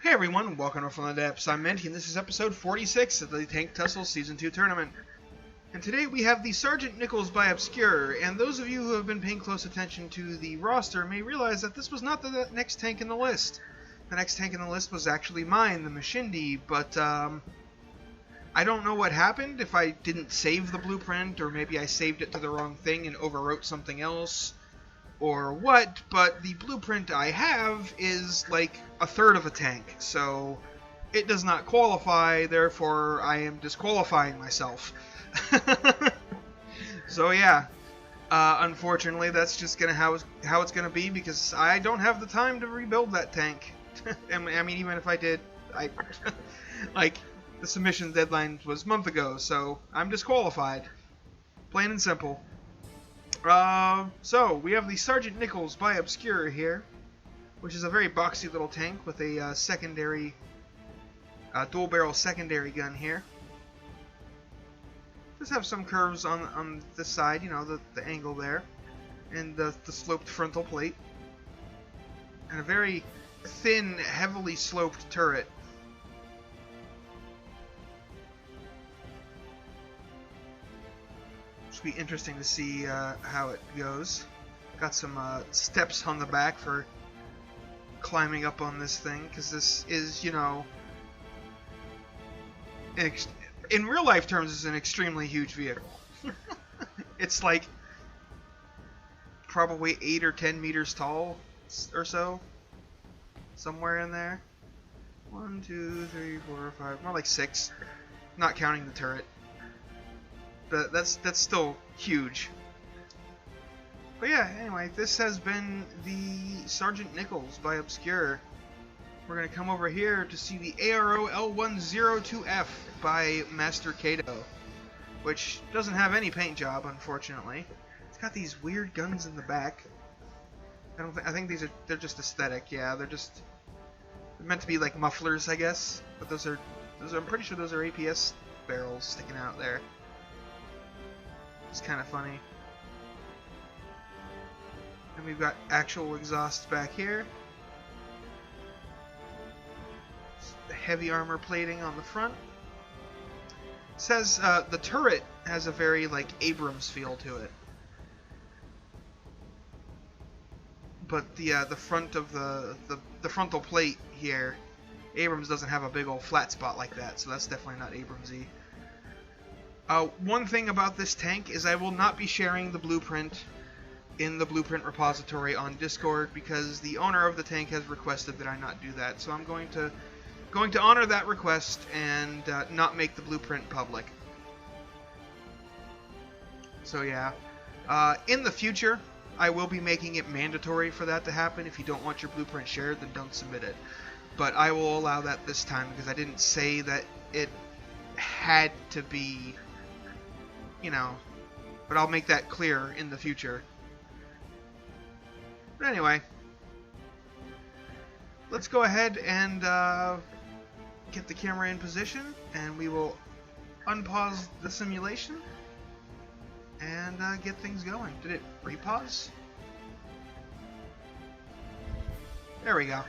Hey everyone, welcome to From the Depths. I'm Minty, and this is episode 46 of the Tank Tussle Season 2 tournament. And today we have the Sgt Nickles by Obscure, and those of you who have been paying close attention to the roster may realize that this was not the next tank in the list. The next tank in the list was actually mine, the Machindi, but I don't know what happened, if I didn't save the blueprint, or maybe I saved it to the wrong thing and overwrote something else, or what, but the blueprint I have is like a third of a tank, so it does not qualify, therefore I am disqualifying myself. So yeah, unfortunately that's just how it's gonna be, because I don't have the time to rebuild that tank. I mean, even if I did, like, the submission deadline was a month ago, so I'm disqualified. Plain and simple. So, we have the Sgt Nickles by Obscure here, which is a very boxy little tank with a secondary, dual-barrel secondary gun here. Does have some curves on this side, you know, the angle there, and the sloped frontal plate, and a very thin, heavily sloped turret. Be interesting to see how it goes. Got some steps on the back for climbing up on this thing, because this is, you know, in real life terms, is an extremely huge vehicle. It's like probably 8 or 10 meters tall or so, somewhere in there. 1, 2, 3, 4, 5, more like 6, not counting the turret. But that's still huge. But yeah, anyway, this has been the Sgt Nickles by Obscure. We're going to come over here to see the ARO L102F by Master Kato, which doesn't have any paint job, unfortunately. It's got these weird guns in the back. I think they're just aesthetic. Yeah, they're meant to be like mufflers, I guess. But those are I'm pretty sure those are APS barrels sticking out there. It's kind of funny. And we've got actual exhausts back here. The heavy armor plating on the front. It says the turret has a very like Abrams feel to it. But the front of the frontal plate here, Abrams doesn't have a big old flat spot like that, so that's definitely not Abramsy. One thing about this tank is I will not be sharing the blueprint in the blueprint repository on Discord, because the owner of the tank has requested that I not do that. So I'm going to honor that request and not make the blueprint public. So yeah, in the future I will be making it mandatory for that to happen. If you don't want your blueprint shared, then don't submit it. But I will allow that this time, because I didn't say that it had to be, you know, but I'll make that clear in the future. But anyway, let's go ahead and get the camera in position, and we will unpause the simulation and get things going. Did it repause? There we go.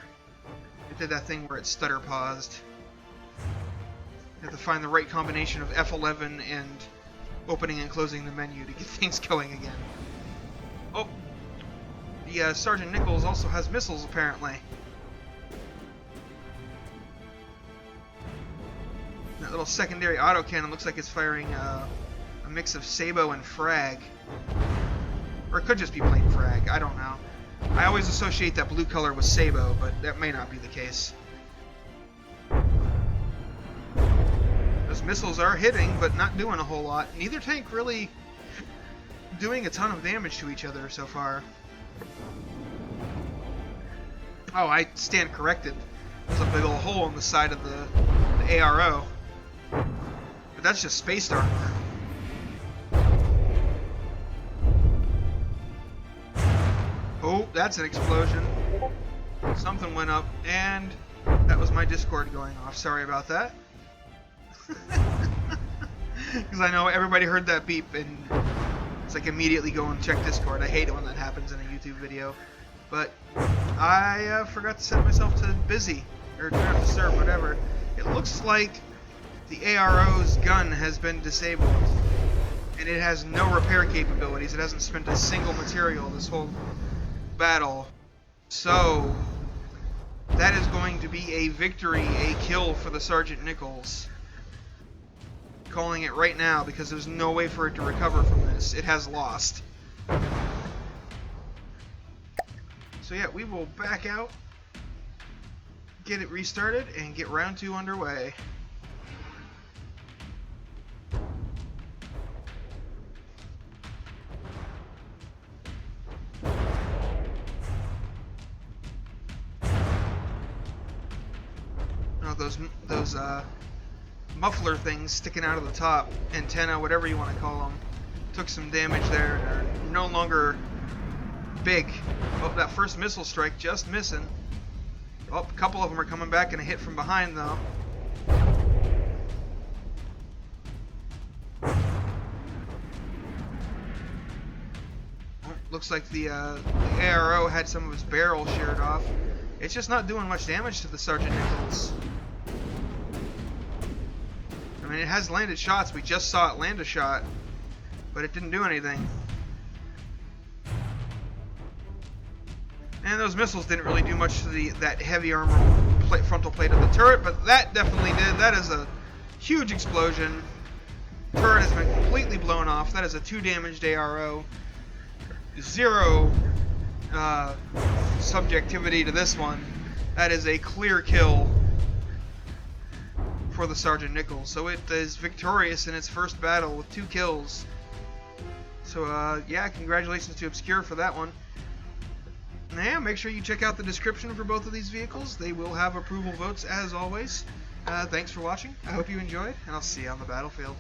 It did that thing where it stutter paused. You have to find the right combination of F11 and opening and closing the menu to get things going again. Oh, the Sgt Nickles also has missiles, apparently. That little secondary autocannon looks like it's firing a mix of Sabo and Frag. Or it could just be plain Frag, I don't know. I always associate that blue color with Sabo, but that may not be the case. Those missiles are hitting, but not doing a whole lot. Neither tank really doing a ton of damage to each other so far. Oh, I stand corrected. There's a big old hole in the side of the ARO. But that's just space armor. Oh, that's an explosion. Something went up, and that was my Discord going off. Sorry about that. Because I know everybody heard that beep, and it's like immediately go and check Discord. I hate it when that happens in a YouTube video. But I forgot to set myself to busy or turn off the stir, whatever. It looks like the ARO's gun has been disabled, and it has no repair capabilities. It hasn't spent a single material this whole battle. So that is going to be a victory, a kill for the Sgt Nickles. Calling it right now because there's no way for it to recover from this. It has lost. So yeah, we will back out, get it restarted, and get round 2 underway. Oh, those muffler things sticking out of the top, antenna, whatever you want to call them, took some damage there. They're no longer big. Oh, that first missile strike just missing. Oh, a couple of them are coming back and a hit from behind though. Oh, looks like the ARO had some of its barrel sheared off. It's just not doing much damage to the Sgt Nickles. I mean, it has landed shots. We just saw it land a shot, but it didn't do anything. And those missiles didn't really do much to that heavy armor frontal plate of the turret, but that definitely did. That is a huge explosion. Turret has been completely blown off. That is a 2 damaged ARO. 0 subjectivity to this one. That is a clear kill for the Sgt Nickles. So it is victorious in its first battle with 2 kills. So yeah, congratulations to Obscure for that one. Yeah, make sure you check out the description for both of these vehicles. They will have approval votes as always. Thanks for watching. I hope you enjoyed, and I'll see you on the battlefield.